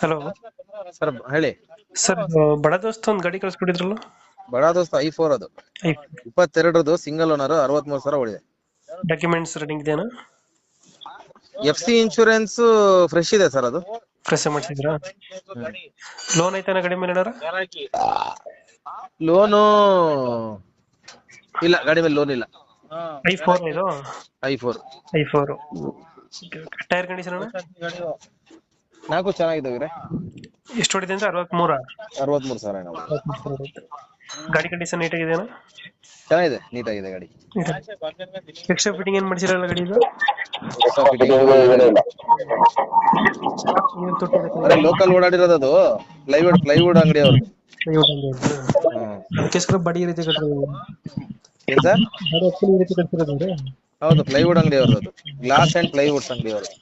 Hello sir ಹೇಳಿ. Sir, ಬಡ ದೋಸ್ತ ಒಂದು ಗಾಡಿ ಕಳಿಸ್ಬಿಟ್ಟಿದ್ರಲ್ಲ. ಬಡ ದೋಸ್ತ i4 ಅದು 22 ಸಿಂಗಲ್ ಓನರ್ 63,000 ಓಡಿದೆ. ಡಾಕ್ಯುಮೆಂಟ್ಸ್ ರನ್ನಿಂಗ್ ಇದೆಯಾ? FC ಇನ್ಶೂರೆನ್ಸ್ ಫ್ರೆಶ್ ಇದೆ ಸರ್ ಅದು. ಫ್ರೆಶ್ ಮಾಡಿಸಿದ್ರಾ? ಲೋನ್ ಐತಾನ ಗಾಡಿ ಮೇಲೆ ಏನಾರ? ಲೋನು ಇಲ್ಲ, ಗಾಡಿ ಮೇಲೆ ಲೋನ್ ಇಲ್ಲ. i4 ಇದು i4 i4. ಟೈರ್ ಕಂಡೀಷನ್ ಅಣ್ಣ? 4 ಚೆನ್ನಾಗಿದ್ದಾವೆ. ಎಷ್ಟು ಹೊಡಿದೆ ಅಂತ? 63? 63,000 ನಾವು. ಗಾಡಿ ಕಂಡೀಷನ್ ನೀಟಾಗಿದೆ ಅಣ್ಣ? ಚೆನ್ನಾಗಿದೆ, ನೀಟಾಗಿದೆ ಗಾಡಿ. ಎಕ್ಸ್ಟ್ರಾ ಫಿಟ್ಟಿಂಗ್ ಏನ್ ಮಾಡಿಸಿರಲ್ಲ ಗಾಡಿ ಇದು? ಹೊಸ ಫಿಟ್ಟಿಂಗ್ ಏನಿಲ್ಲ. ಏನ್ ತೊಟ್ಟಿ ಅರೆ ಲೋಕಲ್ ಓಡಾಡಿರೋದು ಅದು. ಪ್ಲೈವುಡ್ ಅಂಗಡಿ ಅವ್ರದ್ದು. ಅದಕ್ಕೋಸ್ಕರ ಬಾಡಿ ಈ ರೀತಿ ಕಟ್ಟಿರೋದು? ಏನ್ ಸರ್? ಗಾಡಿ ಆಕ್ಚುಲಿ ಈ ರೀತಿ ಕಟ್ಟಿರೋದು? ಹೌದು, ಪ್ಲೈವುಡ್ ಅಂಗಡಿ ಅವ್ರದ್ದು. ಗ್ಲಾಸ್ ಅಂಡ್ ಪ್ಲೈವುಡ್ಸ್ ಅಂಗಡಿ ಅವ್ರದ್ದು.